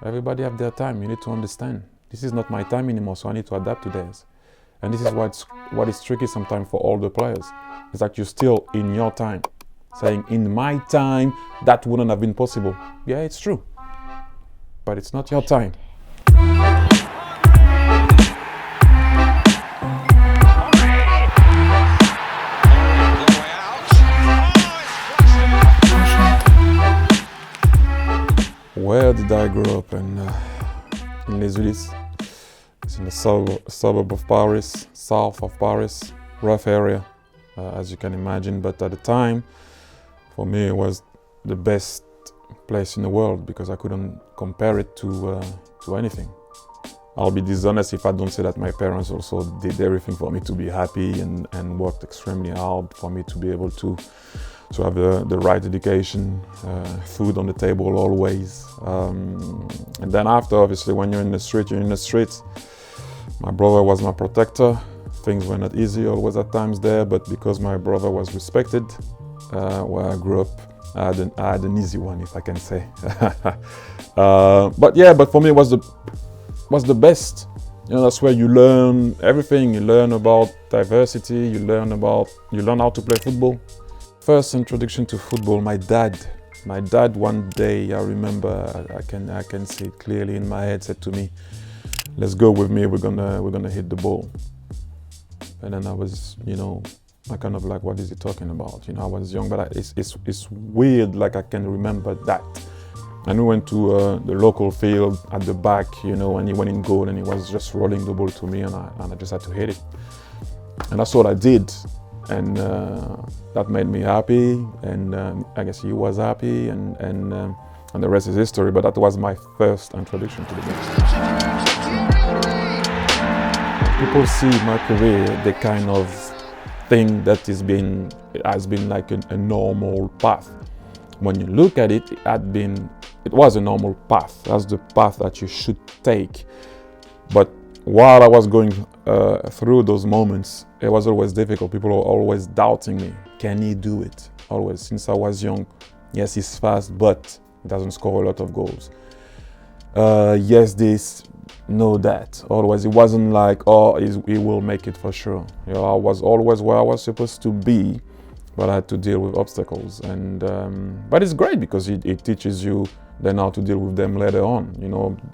Everybody have their time. You need to understand. This is not my time anymore, so I need to adapt to theirs. And this is what is tricky sometimes for all the players. It's like you're still in your time. Saying, in my time, that wouldn't have been possible. Yeah, it's true. But it's not your time. Where did I grow up? In Les Ulis. It's in the suburb of Paris, south of Paris. Rough area, as you can imagine. But at the time, for me, it was the best place in the world because I couldn't compare it to anything. I'll be dishonest if I don't say that my parents also did everything for me to be happy and worked extremely hard for me to be able to have the right education, food on the table always. And then after, obviously, when you're in the street, you're in the street. My brother was my protector. Things were not easy always at times there, but because my brother was respected, where I grew up, I had an easy one, if I can say. But for me, it was the best. You know, that's where you learn everything. You learn about diversity. You learn how to play football. First introduction to football, my dad one day, I remember, I can see it clearly in my head, said to me, "Let's go with me. We're gonna hit the ball." And then I was, I kind of like, what is he talking about? I was young, but it's weird. Like I can remember that. And we went to the local field at the back, and he went in goal, and he was just rolling the ball to me, and I just had to hit it. And that's what I did. And that made me happy, and I guess he was happy, and the rest is history. But that was my first introduction to the game. People see my career, the kind of thing that has been like a normal path. When you look at it, it was a normal path. That's the path that you should take. But while I was going through those moments, it was always difficult. People were always doubting me. Can he do it? Always. Since I was young, yes, he's fast, but he doesn't score a lot of goals. Yes, this, no, that. Always, it wasn't like, oh, he will make it for sure. I was always where I was supposed to be, but I had to deal with obstacles. And but it's great because it teaches you then how to deal with them later on.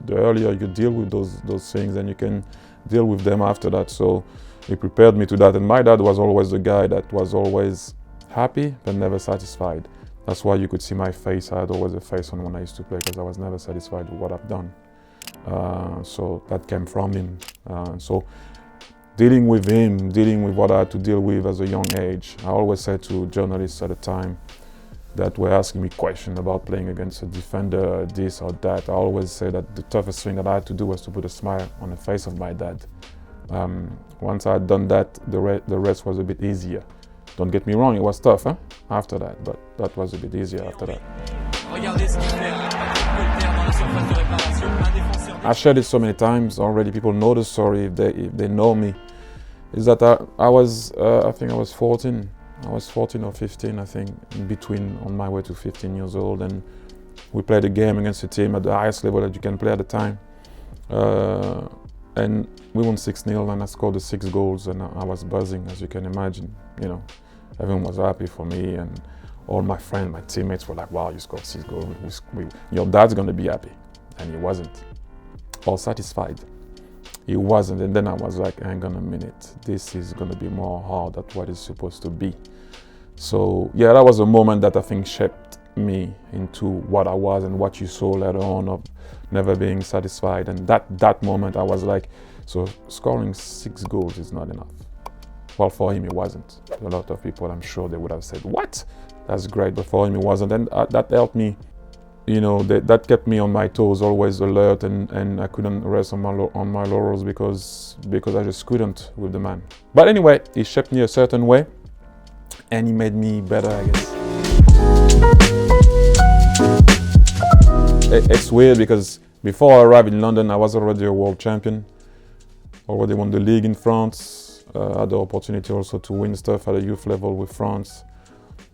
The earlier you deal with those things, then you can deal with them after that. So it prepared me to that. And my dad was always the guy that was always happy but never satisfied. That's why you could see my face. I had always a face on when I used to play because I was never satisfied with what I've done. So that came from him. So dealing with him, dealing with what I had to deal with as a young age, I always said to journalists at the time that were asking me questions about playing against a defender, this or that, I always say that the toughest thing that I had to do was to put a smile on the face of my dad. Once I had done that, the rest was a bit easier. Don't get me wrong, it was tough after that, but that was a bit easier after that. I shared it so many times already. People know the story if they know me. Is that I think I was 14. I was 14 or 15, I think, in between, on my way to 15 years old, and we played a game against a team at the highest level that you can play at the time. And we won 6-0, and I scored the 6 goals, and I was buzzing, as you can imagine. Everyone was happy for me, and all my friends, my teammates were like, "Wow, you scored 6 goals. Your dad's gonna be happy," and he wasn't. Or satisfied. He wasn't, and then I was like, hang on a minute, this is gonna be more hard than what it's supposed to be. So yeah, that was a moment that I think shaped me into what I was and what you saw later on of never being satisfied. And that moment I was like, so scoring 6 goals is not enough. Well, for him it wasn't. A lot of people, I'm sure they would have said, what? That's great, but for him it wasn't. And that helped me. That kept me on my toes, always alert, and I couldn't rest on my laurels because I just couldn't with the man. But anyway, he shaped me a certain way, and he made me better, I guess. It's weird because before I arrived in London, I was already a world champion, already won the league in France, had the opportunity also to win stuff at a youth level with France.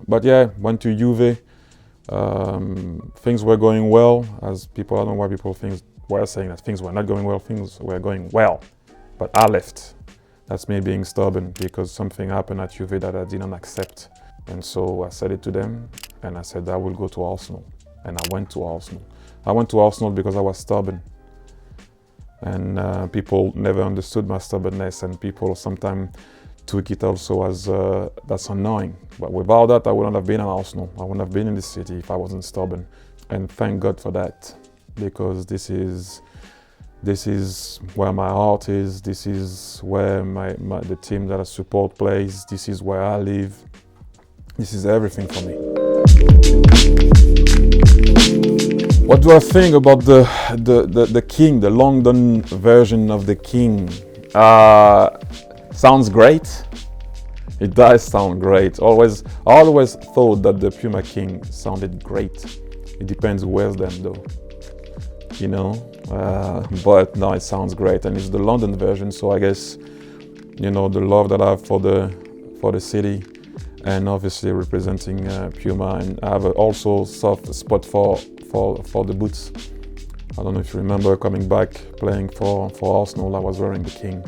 But yeah, went to Juve. Things were going well, as people, I don't know why people were saying that things were not going well. Things were going well, but I left. That's me being stubborn because something happened at Juve that I didn't accept. And so I said it to them and I said I will go to Arsenal. And I went to Arsenal. I went to Arsenal because I was stubborn. And people never understood my stubbornness, and people sometimes took it also as that's annoying. But without that, I wouldn't have been at Arsenal. I wouldn't have been in this city if I wasn't stubborn. And thank God for that, because this is where my heart is. This is where the team that I support plays. This is where I live. This is everything for me. What do I think about the King, the London version of the King? Sounds great. It does sound great. I always thought that the Puma King sounded great. It depends where's them though, you know. But no, it sounds great, and it's the London version. So I guess, you know, the love that I have for the city, and obviously representing Puma, and I have also soft spot for the boots. I don't know if you remember coming back playing for Arsenal. I was wearing the King,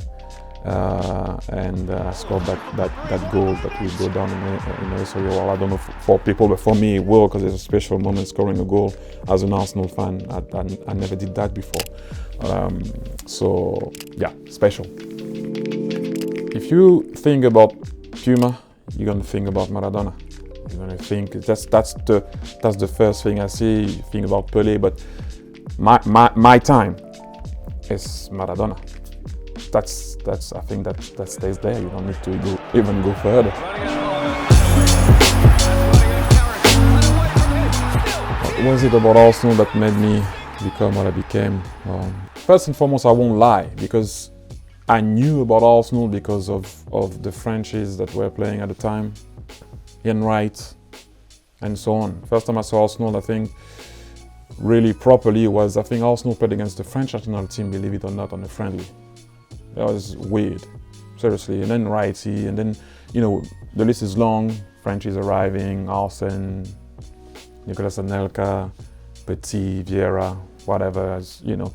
and I scored that goal that will go down in the history. Well, I don't know for people, but for me it will, because it's a special moment scoring a goal as an Arsenal fan. I never did that before, so yeah, special. If you think about Puma, you're gonna think about Maradona. You're gonna think that's the first thing I see. You think about Pelé, but my time is Maradona. That's I think that stays there. You don't need to even go further. What was it about Arsenal that made me become what I became? First and foremost, I won't lie, because I knew about Arsenal because of the Frenchies that were playing at the time, Henry, and so on. First time I saw Arsenal, I think, really properly was, I think Arsenal played against the French national team, believe it or not, on a friendly. That was weird, seriously. And then Righty, and then, you know, the list is long. Frenchies arriving, Arsene, Nicolas Anelka, Petit, Vieira, whatever, you know.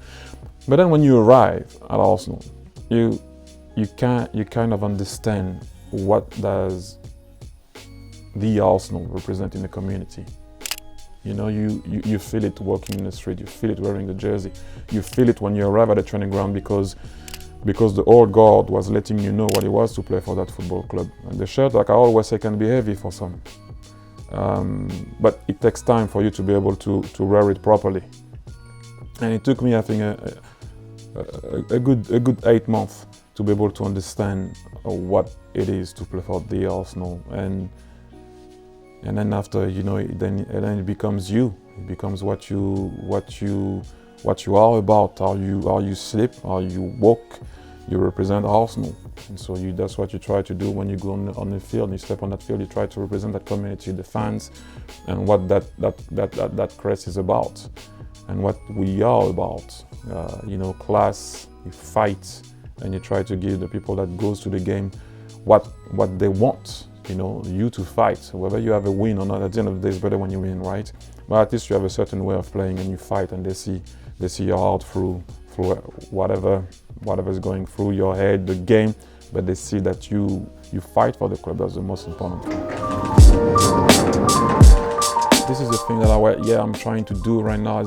But then when you arrive at Arsenal, you kind of understand what does the Arsenal represent in the community. You know, you feel it walking in the street, you feel it wearing the jersey, you feel it when you arrive at the training ground, because the old guard was letting you know what it was to play for that football club. And the shirt, like I always say, can be heavy for some, but it takes time for you to be able to wear it properly. And it took me, I think, a good 8 months to be able to understand what it is to play for the Arsenal, and then after, you know, then it becomes you. It becomes what you are about. How you sleep, how you walk. You represent Arsenal, and so that's what you try to do when you go on the field. You step on that field. You try to represent that community, the fans, and what that crest is about, and what we are about. You know, class. You fight, and you try to give the people that goes to the game what they want. You know, you to fight. Whether you have a win or not, at the end of the day, it's better when you win, right? But at least you have a certain way of playing, and you fight, and they see your heart through whatever's going through your head, the game. But they see that you fight for the club. That's the most important thing. This is the thing that I'm trying to do right now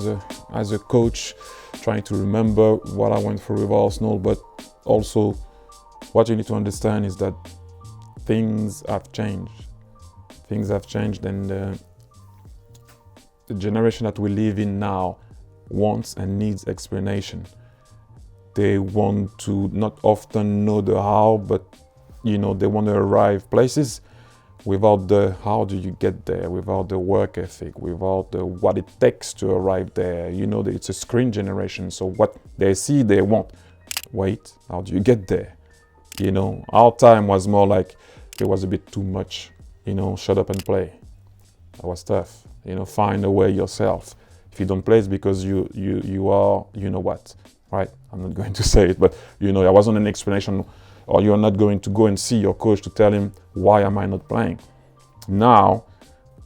as a coach, trying to remember what I went through with Arsenal. But also, what you need to understand is that things have changed. Things have changed, and the generation that we live in now wants and needs explanation. They want to not often know the how, but, you know, they want to arrive places without the how do you get there, without the work ethic, without the what it takes to arrive there. You know, it's a screen generation, so what they see, they want. Wait, how do you get there? You know, our time was more like, it was a bit too much, you know, shut up and play. That was tough. You know, find a way yourself. If you don't play, it's because you are, you know what, right? I'm not going to say it, but, you know, there wasn't an explanation, or you're not going to go and see your coach to tell him, why am I not playing? Now,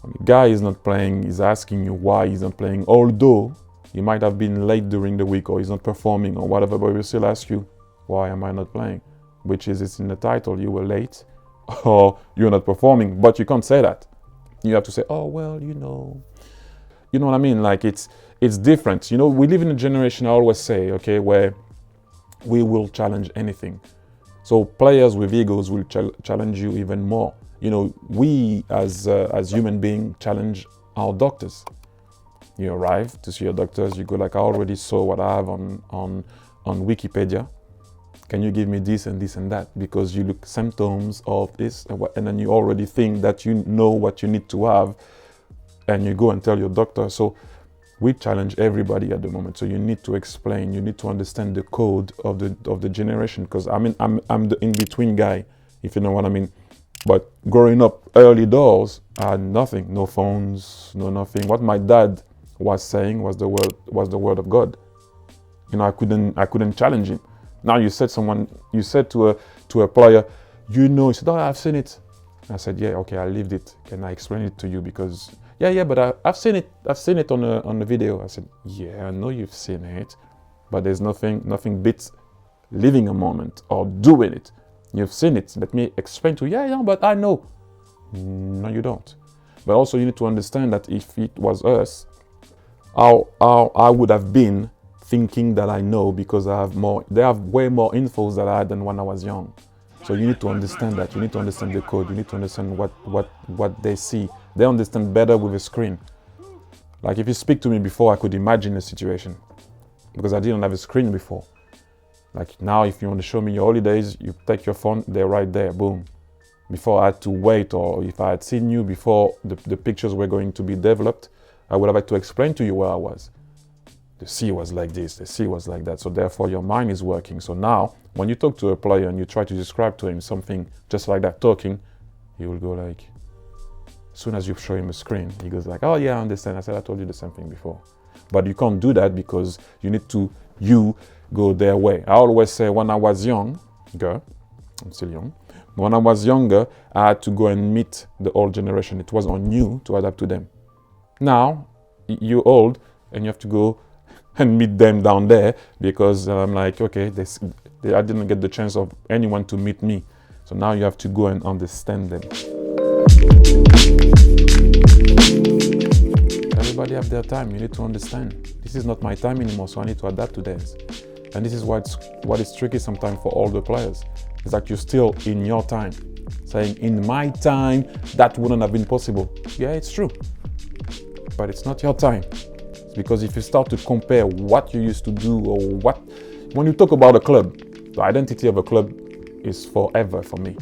When the guy is not playing, he's asking you why he's not playing, although he might have been late during the week or he's not performing or whatever, but he will still ask you, why am I not playing? Which is, it's in the title, you were late or you're not performing, but you can't say that. You have to say, oh, well, you know what I mean? Like it's different. You know, we live in a generation, I always say, okay, where we will challenge anything. So players with egos will challenge you even more. You know, we as human beings challenge our doctors. You arrive to see your doctors, you go like, I already saw what I have on Wikipedia. Can you give me this and this and that? Because you look symptoms of this, and then you already think that you know what you need to have, and you go and tell your doctor. So we challenge everybody at the moment. So you need to explain, you need to understand the code of the generation. Because I'm the in-between guy, if you know what I mean. But growing up early doors, I had nothing, no phones, no nothing. What my dad was saying was the word of God. You know, I couldn't challenge him. Now you said to a player, you know, he said, oh, I've seen it. I said, yeah, okay, I lived it. Can I explain it to you? Because yeah, but I've seen it. I've seen it on the video. I said, yeah, I know you've seen it, but there's nothing beats living a moment or doing it. You've seen it. Let me explain to you. Yeah, but I know. No, you don't. But also you need to understand that if it was us, how I would have been thinking that I know, because they have way more infos than I had than when I was young. So you need to understand that. You need to understand the code. You need to understand what they see. They understand better with a screen. Like if you speak to me before, I could imagine a situation because I didn't have a screen before. Like now, if you want to show me your holidays, you take your phone, they're right there, boom. Before I had to wait, or if I had seen you before the pictures were going to be developed, I would have had to explain to you where I was. The sea was like this, the sea was like that. So therefore your mind is working. So now when you talk to a player and you try to describe to him something just like that talking, he will go like, as soon as you show him a screen, he goes like, oh yeah, I understand. I said, I told you the same thing before. But you can't do that because you need to, go their way. I always say when I was younger, I'm still young, when I was younger, I had to go and meet the old generation. It was on you to adapt to them. Now, you're old and you have to go and meet them down there because I'm like, okay, I didn't get the chance of anyone to meet me. So now you have to go and understand them. Everybody have their time. You need to understand. This is not my time anymore, so I need to adapt to theirs. And this is what is tricky sometimes for all the players. It's like you're still in your time. Saying, in my time, that wouldn't have been possible. Yeah, it's true. But it's not your time. Because if you start to compare what you used to do or when you talk about a club, the identity of a club is forever for me.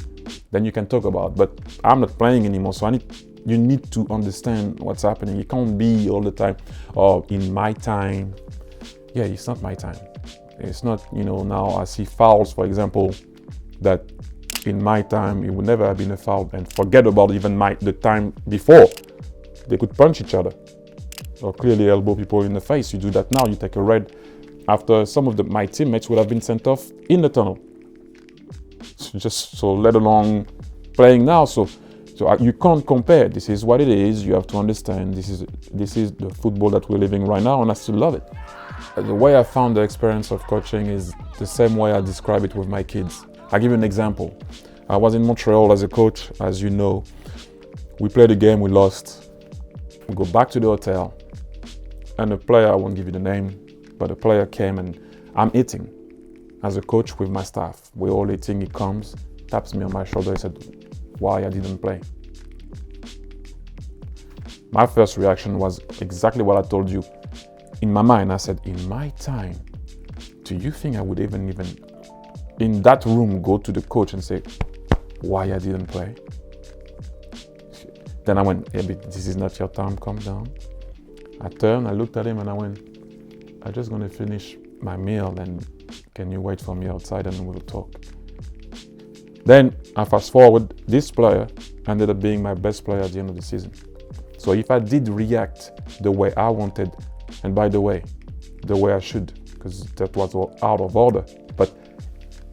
Then you can talk about, but I'm not playing anymore, so you need to understand what's happening. You can't be all the time, oh, in my time. Yeah, it's not my time. It's not, now I see fouls, for example, that in my time, it would never have been a foul, and forget about even the time before. They could punch each other or clearly elbow people in the face. You do that now, you take a red after some of my teammates would have been sent off in the tunnel. So let alone playing now. So you can't compare. This is what it is. You have to understand this is the football that we're living right now, and I still love it. The way I found the experience of coaching is the same way I describe it with my kids. I'll give you an example. I was in Montreal as a coach, as you know. We played a game, we lost. We go back to the hotel, and a player, I won't give you the name, but a player came and I'm eating as a coach with my staff. We're all eating, he comes, taps me on my shoulder, he said, why I didn't play. My first reaction was exactly what I told you. In my mind, I said, in my time, do you think I would even in that room go to the coach and say, why I didn't play? Then I went, yeah, but this is not your time, calm down. I turned, I looked at him and I went, I'm just gonna finish my meal and can you wait for me outside and we'll talk. Then I fast forward, this player ended up being my best player at the end of the season. So if I did react the way I wanted, and by the way I should, because that was out of order, but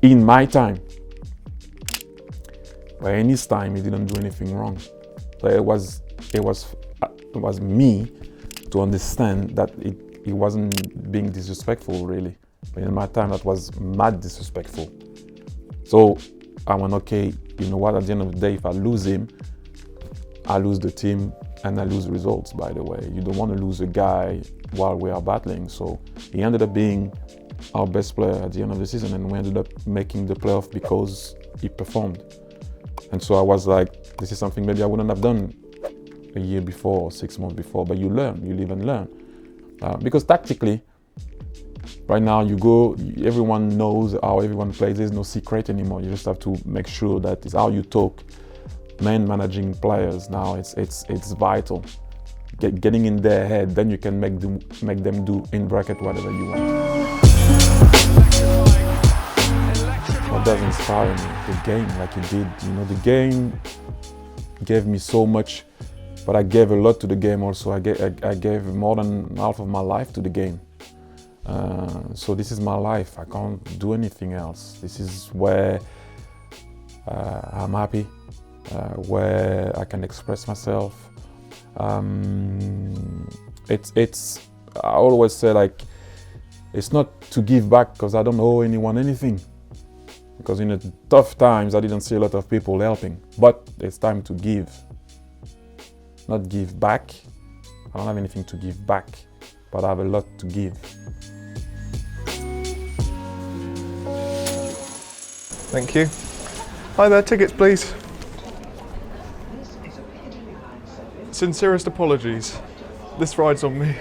in my time, by in his time, he didn't do anything wrong. So it was it was me to understand that it wasn't being disrespectful, really. But in my time, that was mad disrespectful. So I went, okay, you know what, at the end of the day, if I lose him, I lose the team and I lose results, by the way. You don't want to lose a guy while we are battling. So he ended up being our best player at the end of the season, and we ended up making the playoff because he performed. And so I was like, this is something maybe I wouldn't have done a year before or 6 months before, but you learn, you live and learn. Because tactically, right now you go, everyone knows how everyone plays, there's no secret anymore. You just have to make sure that it's how you talk. Man managing players now, it's vital. Getting in their head, then you can make them do, in bracket, whatever you want. What does inspire me? The game, like it did. You know, the game gave me so much, but I gave a lot to the game also. I gave more than half of my life to the game. So this is my life. I can't do anything else. This is where I'm happy, where I can express myself. I always say, like, it's not to give back because I don't owe anyone anything. Because in the tough times, I didn't see a lot of people helping. But it's time to give. Not give back. I don't have anything to give back, but I have a lot to give. Thank you. Hi there, tickets please. Sincerest apologies. This ride's on me.